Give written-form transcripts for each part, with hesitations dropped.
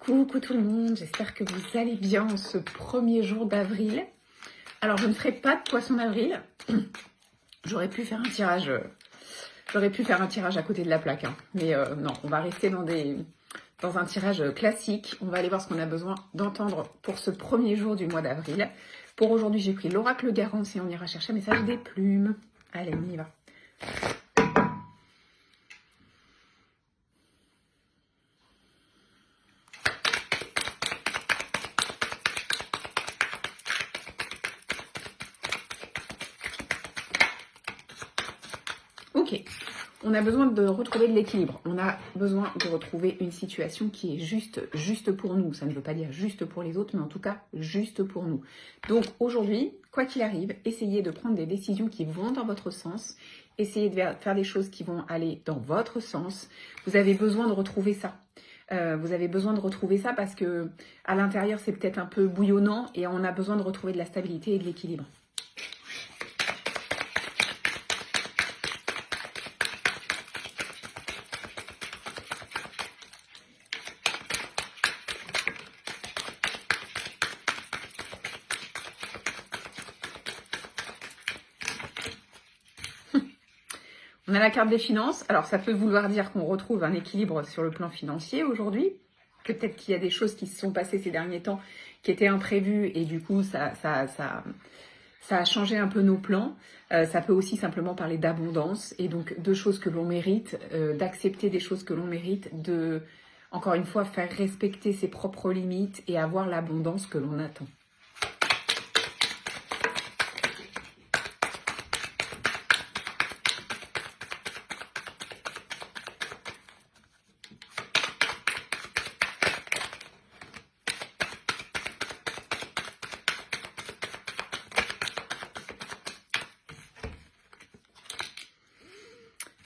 Coucou tout le monde, j'espère que vous allez bien en ce premier jour d'avril. Alors je ne ferai pas de poisson d'avril. J'aurais pu faire un tirage à côté de la plaque, hein. Mais non, on va rester dans un tirage classique. On va aller voir ce qu'on a besoin d'entendre pour ce premier jour du mois d'avril. Pour aujourd'hui, j'ai pris l'oracle Garance et on ira chercher un message des plumes. Allez, on y va. Ok, on a besoin de retrouver de l'équilibre. On a besoin de retrouver une situation qui est juste pour nous. Ça ne veut pas dire juste pour les autres, mais en tout cas juste pour nous. Donc aujourd'hui, quoi qu'il arrive, essayez de prendre des décisions qui vont dans votre sens. Essayez de faire des choses qui vont aller dans votre sens. Vous avez besoin de retrouver ça. Vous avez besoin de retrouver ça parce que à l'intérieur, c'est peut-être un peu bouillonnant et on a besoin de retrouver de la stabilité et de l'équilibre. On a la carte des finances. Alors, ça peut vouloir dire qu'on retrouve un équilibre sur le plan financier aujourd'hui. Peut-être qu'il y a des choses qui se sont passées ces derniers temps qui étaient imprévues et du coup, ça a changé un peu nos plans. Ça peut aussi simplement parler d'abondance et donc de choses que l'on mérite, d'accepter des choses que l'on mérite, de, encore une fois, faire respecter ses propres limites et avoir l'abondance que l'on attend.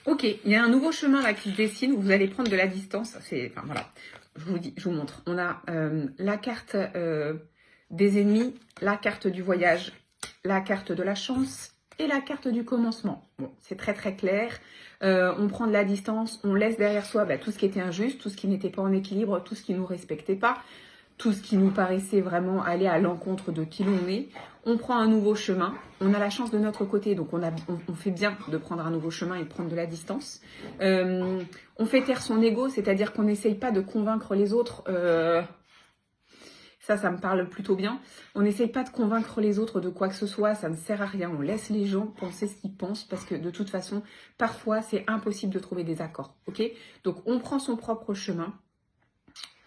Ok, il y a un nouveau chemin là qui se dessine où vous allez prendre de la distance. Enfin voilà, je vous montre. On a la carte des ennemis, la carte du voyage, la carte de la chance et la carte du commencement. Bon, c'est très très clair. On prend de la distance, on laisse derrière soi tout ce qui était injuste, tout ce qui n'était pas en équilibre, tout ce qui ne nous respectait pas, tout ce qui nous paraissait vraiment aller à l'encontre de qui l'on est. On prend un nouveau chemin. On a la chance de notre côté, donc on fait bien de prendre un nouveau chemin et de prendre de la distance. On fait taire son ego, c'est-à-dire qu'on n'essaye pas de convaincre les autres. Ça me parle plutôt bien. On n'essaye pas de convaincre les autres de quoi que ce soit, ça ne sert à rien. On laisse les gens penser ce qu'ils pensent parce que de toute façon, parfois, c'est impossible de trouver des accords. Ok ? Donc, on prend son propre chemin.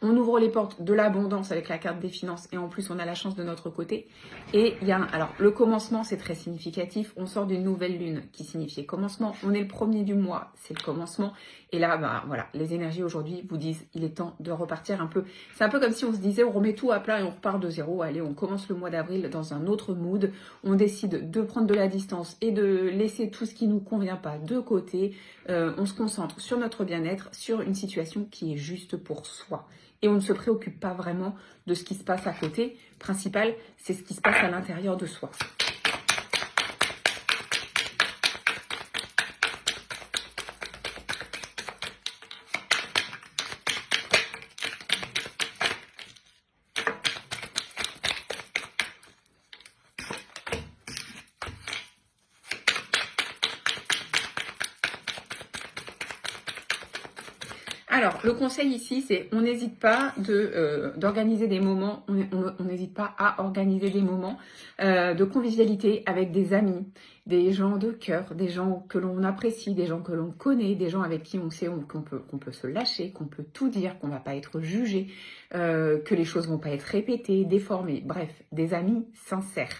On ouvre les portes de l'abondance avec la carte des finances et en plus on a la chance de notre côté. Et il y a alors le commencement, c'est très significatif. On sort d'une nouvelle lune qui signifiait commencement. On est le premier du mois, c'est le commencement. Et là, voilà, les énergies aujourd'hui vous disent il est temps de repartir un peu. C'est un peu comme si on se disait on remet tout à plat et on repart de zéro. Allez, on commence le mois d'avril dans un autre mood. On décide de prendre de la distance et de laisser tout ce qui nous convient pas de côté. On se concentre sur notre bien-être, sur une situation qui est juste pour soi. Et on ne se préoccupe pas vraiment de ce qui se passe à côté. Principal, c'est ce qui se passe à l'intérieur de soi. Alors, le conseil ici, c'est on n'hésite pas d'organiser des moments, on n'hésite pas à organiser des moments de convivialité avec des amis, des gens de cœur, des gens que l'on apprécie, des gens que l'on connaît, des gens avec qui on sait qu'on peut se lâcher, qu'on peut tout dire, qu'on ne va pas être jugé, que les choses ne vont pas être répétées, déformées, bref, des amis sincères.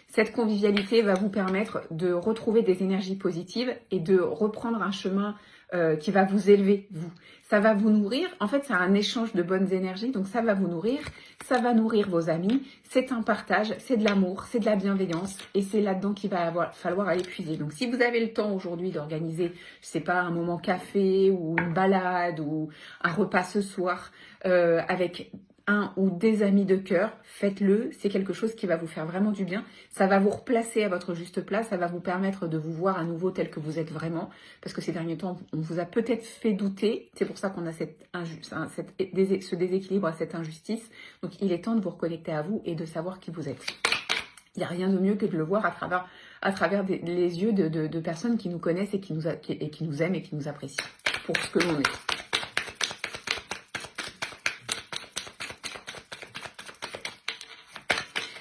Cette convivialité va vous permettre de retrouver des énergies positives et de reprendre un chemin qui va vous élever, vous. Ça va vous nourrir. En fait, c'est un échange de bonnes énergies. Donc, ça va vous nourrir. Ça va nourrir vos amis. C'est un partage. C'est de l'amour. C'est de la bienveillance. Et c'est là-dedans qu'il va falloir aller puiser. Donc, si vous avez le temps aujourd'hui d'organiser, je sais pas, un moment café ou une balade ou un repas ce soir avec un ou des amis de cœur, faites-le. C'est quelque chose qui va vous faire vraiment du bien. Ça va vous replacer à votre juste place. Ça va vous permettre de vous voir à nouveau tel que vous êtes vraiment. Parce que ces derniers temps, on vous a peut-être fait douter. C'est pour ça qu'on a ce déséquilibre, cette injustice. Donc, il est temps de vous reconnecter à vous et de savoir qui vous êtes. Il n'y a rien de mieux que de le voir à travers les yeux de personnes qui nous connaissent et qui nous aiment et qui nous apprécient pour ce que l'on est.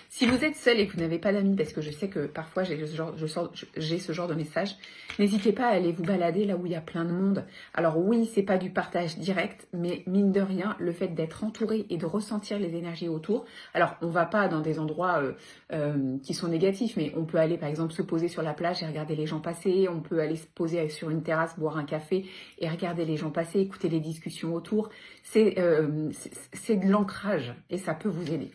Si vous êtes seul et que vous n'avez pas d'amis, parce que je sais que parfois j'ai ce genre de message, n'hésitez pas à aller vous balader là où il y a plein de monde. Alors oui, c'est pas du partage direct, mais mine de rien, le fait d'être entouré et de ressentir les énergies autour. Alors on va pas dans des endroits qui sont négatifs, mais on peut aller par exemple se poser sur la plage et regarder les gens passer. On peut aller se poser sur une terrasse, boire un café et regarder les gens passer, écouter les discussions autour. C'est de l'ancrage et ça peut vous aider.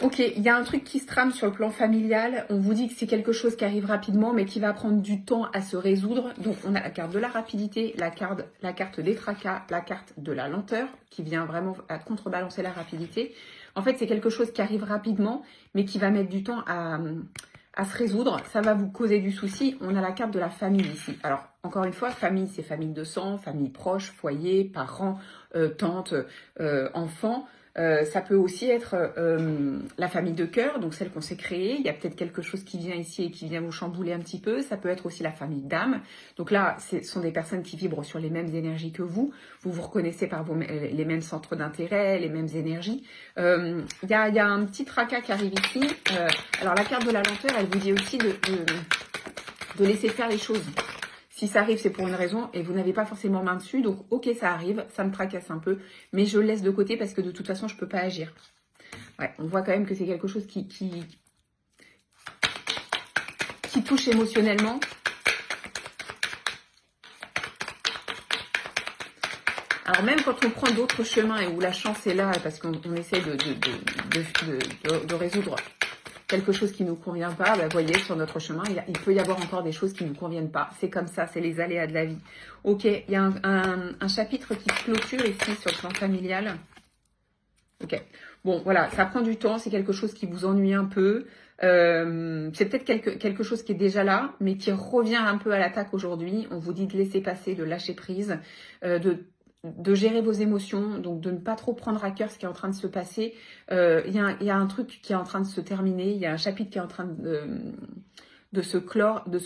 Ok, il y a un truc qui se trame sur le plan familial. On vous dit que c'est quelque chose qui arrive rapidement, mais qui va prendre du temps à se résoudre. Donc, on a la carte de la rapidité, la carte des tracas, la carte de la lenteur, qui vient vraiment à contrebalancer la rapidité. En fait, c'est quelque chose qui arrive rapidement, mais qui va mettre du temps à se résoudre. Ça va vous causer du souci. On a la carte de la famille ici. Alors, encore une fois, famille, c'est famille de sang, famille proche, foyer, parents, tantes, enfants. Ça peut aussi être la famille de cœur, donc celle qu'on s'est créée. Il y a peut-être quelque chose qui vient ici et qui vient vous chambouler un petit peu. Ça peut être aussi la famille d'âme. Donc là, ce sont des personnes qui vibrent sur les mêmes énergies que vous. Vous vous reconnaissez par les mêmes centres d'intérêt, les mêmes énergies. Il y a un petit tracas qui arrive ici. Alors la carte de la lenteur, elle vous dit aussi de laisser faire les choses. Si ça arrive, c'est pour une raison et vous n'avez pas forcément main dessus. Donc, ok, ça arrive, ça me tracasse un peu, mais je le laisse de côté parce que de toute façon, je ne peux pas agir. Ouais, on voit quand même que c'est quelque chose qui touche émotionnellement. Alors, même quand on prend d'autres chemins et où la chance est là, parce qu'on essaie de résoudre quelque chose qui ne nous convient pas, vous voyez, sur notre chemin, il peut y avoir encore des choses qui ne nous conviennent pas. C'est comme ça, c'est les aléas de la vie. Ok, il y a un chapitre qui se clôture ici sur le plan familial. Ok, bon, voilà, ça prend du temps, c'est quelque chose qui vous ennuie un peu. C'est peut-être quelque chose qui est déjà là, mais qui revient un peu à l'attaque aujourd'hui. On vous dit de laisser passer, de lâcher prise, de gérer vos émotions, donc de ne pas trop prendre à cœur ce qui est en train de se passer. Il y a un truc qui est en train de se terminer, il y a un chapitre qui est en train de se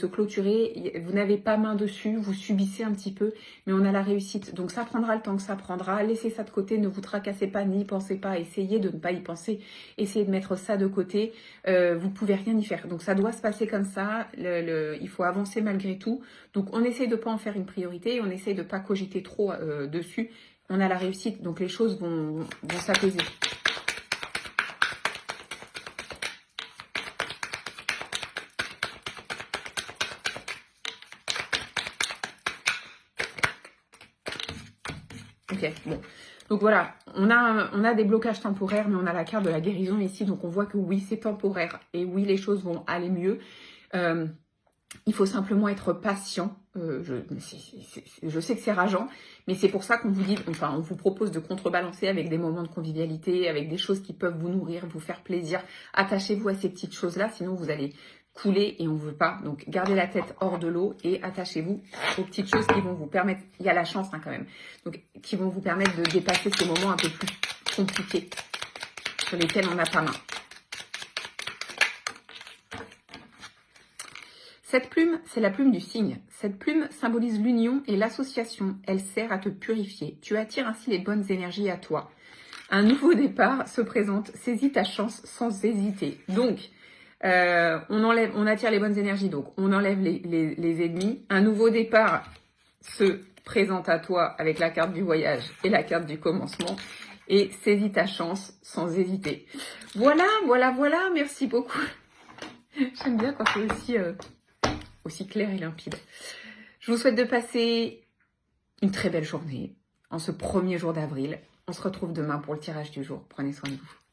clôturer. Vous n'avez pas main dessus, vous subissez un petit peu, mais on a la réussite. Donc ça prendra le temps que ça prendra. Laissez ça de côté, ne vous tracassez pas, n'y pensez pas, essayez de ne pas y penser, essayez de mettre ça de côté. Vous pouvez rien y faire. Donc ça doit se passer comme ça. Il faut avancer malgré tout. Donc on essaie de pas en faire une priorité, on essaie de pas cogiter trop dessus. On a la réussite, donc les choses vont s'apaiser. Ok, bon. Donc voilà, on a des blocages temporaires, mais on a la carte de la guérison ici. Donc on voit que oui, c'est temporaire. Et oui, les choses vont aller mieux. Il faut simplement être patient. Je sais que c'est rageant, mais c'est pour ça qu'on vous dit, enfin, on vous propose de contrebalancer avec des moments de convivialité, avec des choses qui peuvent vous nourrir, vous faire plaisir. Attachez-vous à ces petites choses-là, sinon vous allez couler et on ne veut pas. Donc, gardez la tête hors de l'eau et attachez-vous aux petites choses qui vont vous permettre, il y a la chance quand même, donc qui vont vous permettre de dépasser ces moments un peu plus compliqués sur lesquels on n'a pas main. Cette plume, c'est la plume du cygne. Cette plume symbolise l'union et l'association. Elle sert à te purifier. Tu attires ainsi les bonnes énergies à toi. Un nouveau départ se présente. Saisis ta chance sans hésiter. Donc, on attire les bonnes énergies. Donc, on enlève les ennemis. Un nouveau départ se présente à toi avec la carte du voyage et la carte du commencement. et saisis ta chance sans hésiter. Voilà, voilà, voilà, merci beaucoup. J'aime bien quand c'est aussi clair et limpide. Je vous souhaite de passer une très belle journée en ce premier jour d'avril. On se retrouve demain pour le tirage du jour. Prenez soin de vous.